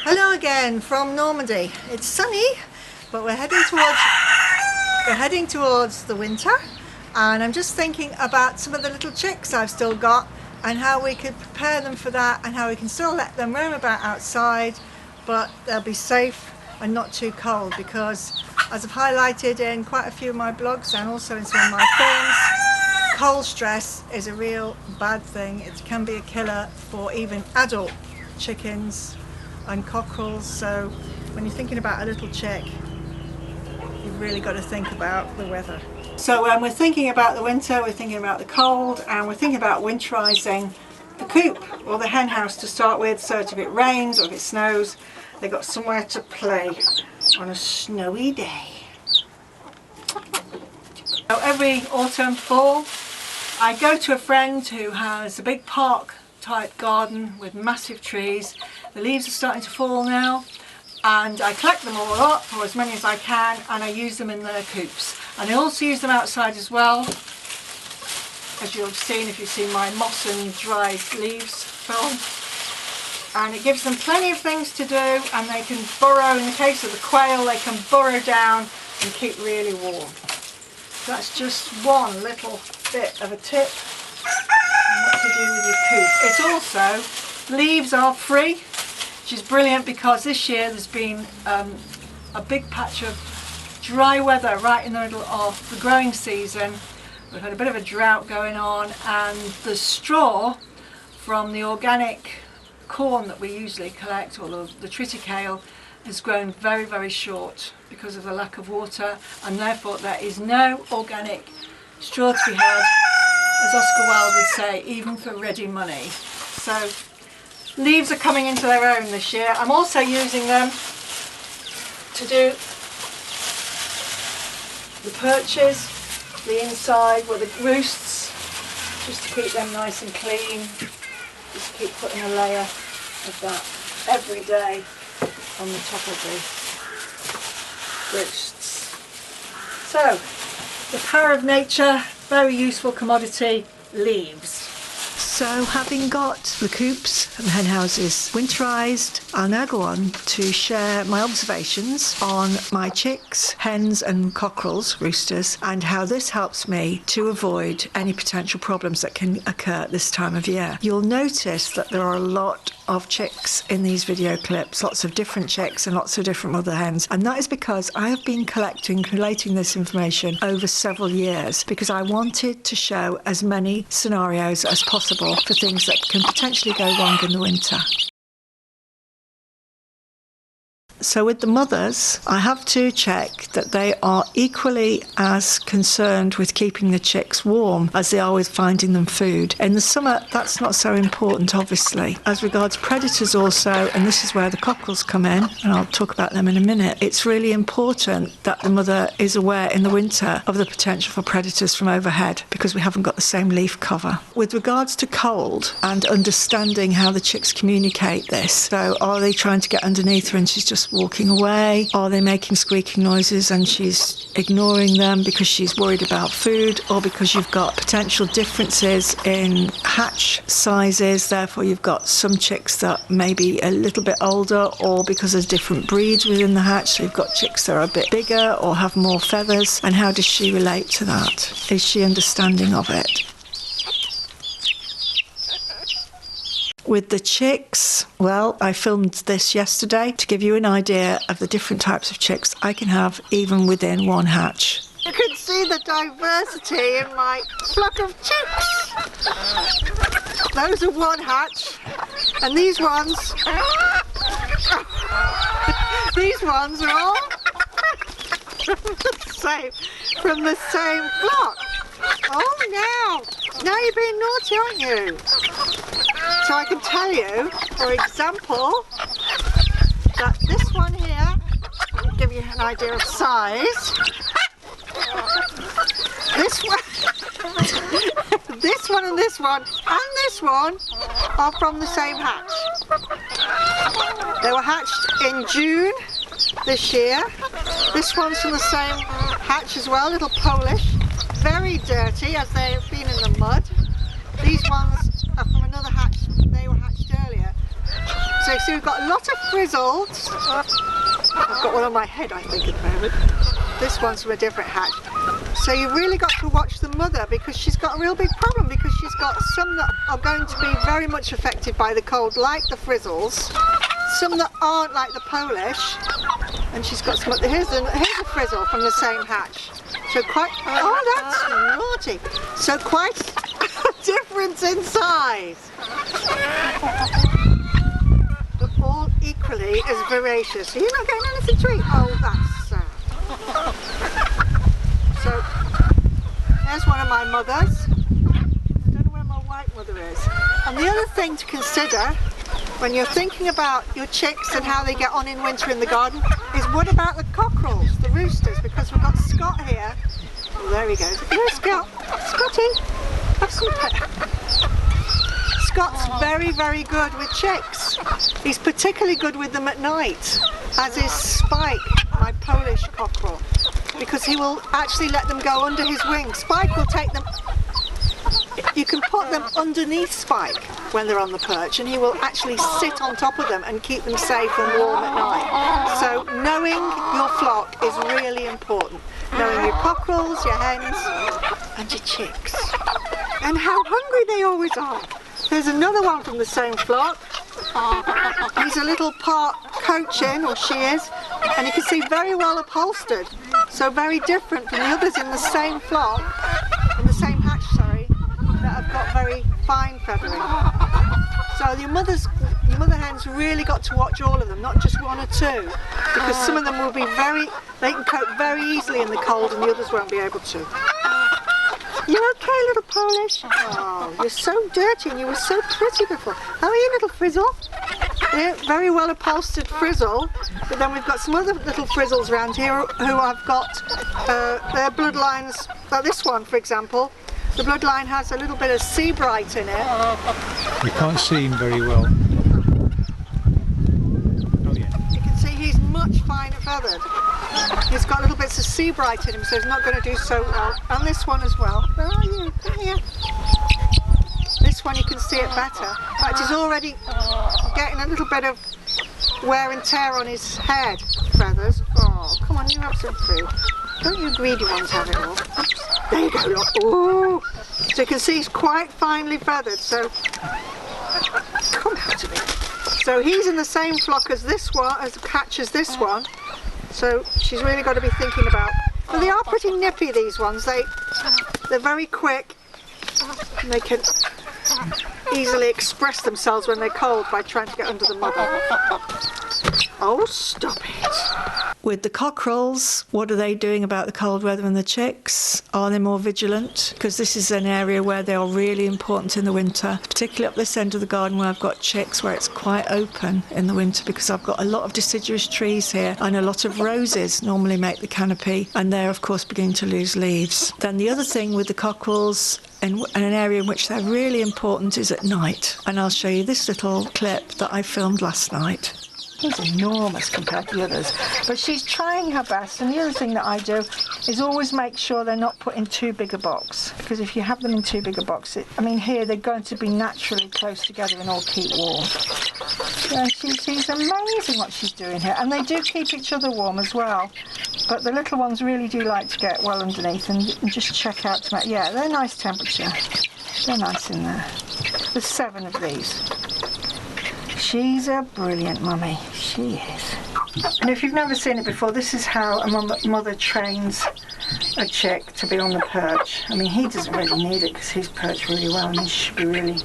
Hello again from Normandy. It's sunny, but we're heading towards the winter, and I'm just thinking about some of the little chicks I've still got and how we could prepare them for that, and how we can still let them roam about outside, but they'll be safe and not too cold, because as I've highlighted in quite a few of my blogs and also in some of my films, cold stress is a real bad thing. It can be a killer for even adult chickens and cockerels. So when you're thinking about a little chick, you've really got to think about the weather. So when we're thinking about the winter, we're thinking about the cold, and we're thinking about winterizing the coop or the hen house to start with, so that if it rains or if it snows, they've got somewhere to play on a snowy day. So every autumn, fall, I go to a friend who has a big park type garden with massive trees. The leaves are starting to fall now, and I collect them all up, or as many as I can, and I use them in their coops. And I also use them outside as well, as you'll have seen if you've seen my moss and dried leaves film. And it gives them plenty of things to do, and they can burrow. In the case of the quail, they can burrow down and keep really warm. So that's just one little bit of a tip on what to do with your coop. It's also, leaves are free, which is brilliant, because this year there's been a big patch of dry weather right in the middle of the growing season. We've had a bit of a drought going on, and the straw from the organic corn that we usually collect, or the triticale, has grown very, very short because of the lack of water, and therefore there is no organic straw to be had, as Oscar Wilde would say, even for ready money. So leaves are coming into their own this year. I'm also using them to do the perches, the inside with the roosts, just to keep them nice and clean. Just keep putting a layer of that every day on the top of the roosts. So, the power of nature, very useful commodity, leaves. So having got the coops and the hen houses winterized, I'll now go on to share my observations on my chicks, hens and cockerels, roosters, and how this helps me to avoid any potential problems that can occur at this time of year. You'll notice that there are a lot of chicks in these video clips, lots of different chicks and lots of different mother hens, and that is because I have been collating this information over several years, because I wanted to show as many scenarios as possible for things that can potentially go wrong in the winter. So with the mothers, I have to check that they are equally as concerned with keeping the chicks warm as they are with finding them food. In the summer, that's not so important, obviously. As regards predators also, and this is where the cockerels come in, and I'll talk about them in a minute, it's really important that the mother is aware in the winter of the potential for predators from overhead, because we haven't got the same leaf cover. With regards to cold and understanding how the chicks communicate this, so are they trying to get underneath her and she's just walking away? Are they making squeaking noises and she's ignoring them because she's worried about food, or because you've got potential differences in hatch sizes, therefore you've got some chicks that may be a little bit older, or because there's different breeds within the hatch, so you've got chicks that are a bit bigger or have more feathers, and how does she relate to that? Is she understanding of it? With the chicks, well, I filmed this yesterday to give you an idea of the different types of chicks I can have even within one hatch. You can see the diversity in my flock of chicks. Those are one hatch, and these ones are all from the same flock. Oh, now you're being naughty, aren't you? So I can tell you, for example, that this one here, I'll give you an idea of size. This one and this one are from the same hatch. They were hatched in June this year. This one's from the same hatch as well, little Polish. Very dirty, as they have been in the mud. These ones are from another hatch, they were hatched earlier. So So you see we've got a lot of frizzles. I've got one on my head, I think, at the moment. This one's from a different hatch. So you've really got to watch the mother, because she's got a real big problem, because she's got some that are going to be very much affected by the cold, like the frizzles, some that aren't, like the Polish, and she's got some. Here's a frizzle from the same hatch. So quite, oh, that's naughty. So quite a difference in size. But all equally as voracious. Are you not getting anything to eat? Oh, that's sad. So there's one of my mothers. I don't know where my white mother is. And the other thing to consider when you're thinking about your chicks and how they get on in winter in the garden is, what about the cockerels, the roosters? Because we've got Scott here. Oh, there he goes. Here's Scott. Scotty, have some pet. Scott's very, very good with chicks. He's particularly good with them at night, as is Spike, my Polish cockerel, because he will actually let them go under his wing. Spike will take them. You can put them underneath Spike when they're on the perch, and he will actually sit on top of them and keep them safe and warm at night. So knowing your flock is really important. Knowing your cockerels, your hens and your chicks. And how hungry they always are. There's another one from the same flock. He's a little part coaching, or she is, and you can see very well upholstered. So very different from the others in the same flock, in the same hatch, sorry, that have got very fine feathering. So your mother hen's really got to watch all of them, not just one or two, because some of them will be they can cope very easily in the cold and the others won't be able to. You okay, little Polish? Oh, you're so dirty and you were so pretty before. How are you, little Frizzle? Yeah, very well upholstered Frizzle, but then we've got some other little Frizzles around here who I've got their bloodlines, like this one for example. The bloodline has a little bit of sea bright in it. We can't see him very well. Oh yeah. You can see he's much finer feathered. He's got little bits of sea bright in him, so he's not going to do so well. And this one as well. Where are you? Come here. This one you can see it better. In fact, he's already getting a little bit of wear and tear on his head feathers. Oh, come on, you have some food. Don't you greedy ones have it all? Oops. There you go, look. Ooh. So you can see he's quite finely feathered, so come out of it. So he's in the same flock as this one, as catches this one. So she's really got to be thinking about. But they are pretty nippy, these ones. They're very quick. And they can easily express themselves when they're cold by trying to get under the mother. Oh, stop it. With the cockerels, what are they doing about the cold weather and the chicks? Are they more vigilant? Because this is an area where they are really important in the winter, particularly up this end of the garden where I've got chicks, where it's quite open in the winter, because I've got a lot of deciduous trees here and a lot of roses normally make the canopy, and they're of course beginning to lose leaves. Then the other thing with the cockerels, and an area in which they're really important, is at night. And I'll show you this little clip that I filmed last night. He's enormous compared to the others, but she's trying her best. And the other thing that I do is always make sure they're not put in too big a box, because if you have them in too big a box, here they're going to be naturally close together and all keep warm. Yeah, she's amazing what she's doing here, and they do keep each other warm as well. But the little ones really do like to get well underneath and just check out to make. Yeah, they're nice temperature. They're nice in there. There's 7 of these. She's a brilliant mummy, she is. And if you've never seen it before, this is how a mother trains a chick to be on the perch. He doesn't really need it because he's perched really well and he should be really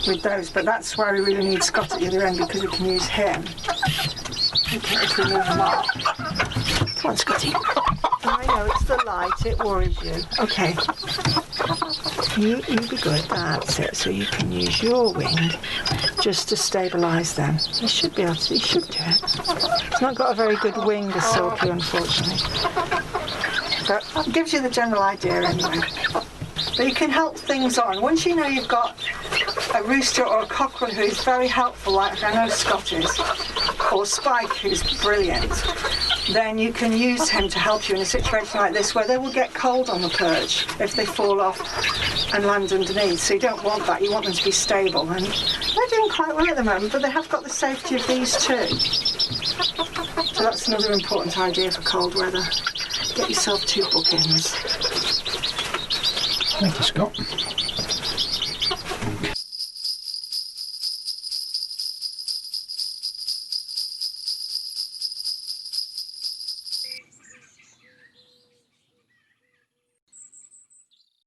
with those, but that's why we really need Scott at the other end, because we can use him. Okay, if we move him up. Come on, Scotty. I know it's the light, it worries you. Okay. You be good, that's it. So you can use your wing just to stabilise them. You should be able to, you should do it. It's not got a very good wing, the silky, unfortunately. But it gives you the general idea anyway. But you can help things on. Once you know you've got a rooster or a cockerel who's very helpful, like I know Scott is, or Spike, who's brilliant, then you can use him to help you in a situation like this where they will get cold on the perch if they fall off and land underneath, so you don't want that. You want them to be stable, and they're doing quite well at the moment, but they have got the safety of these too. So that's another important idea for cold weather. Get yourself 2 bookends. Thank you, Scott.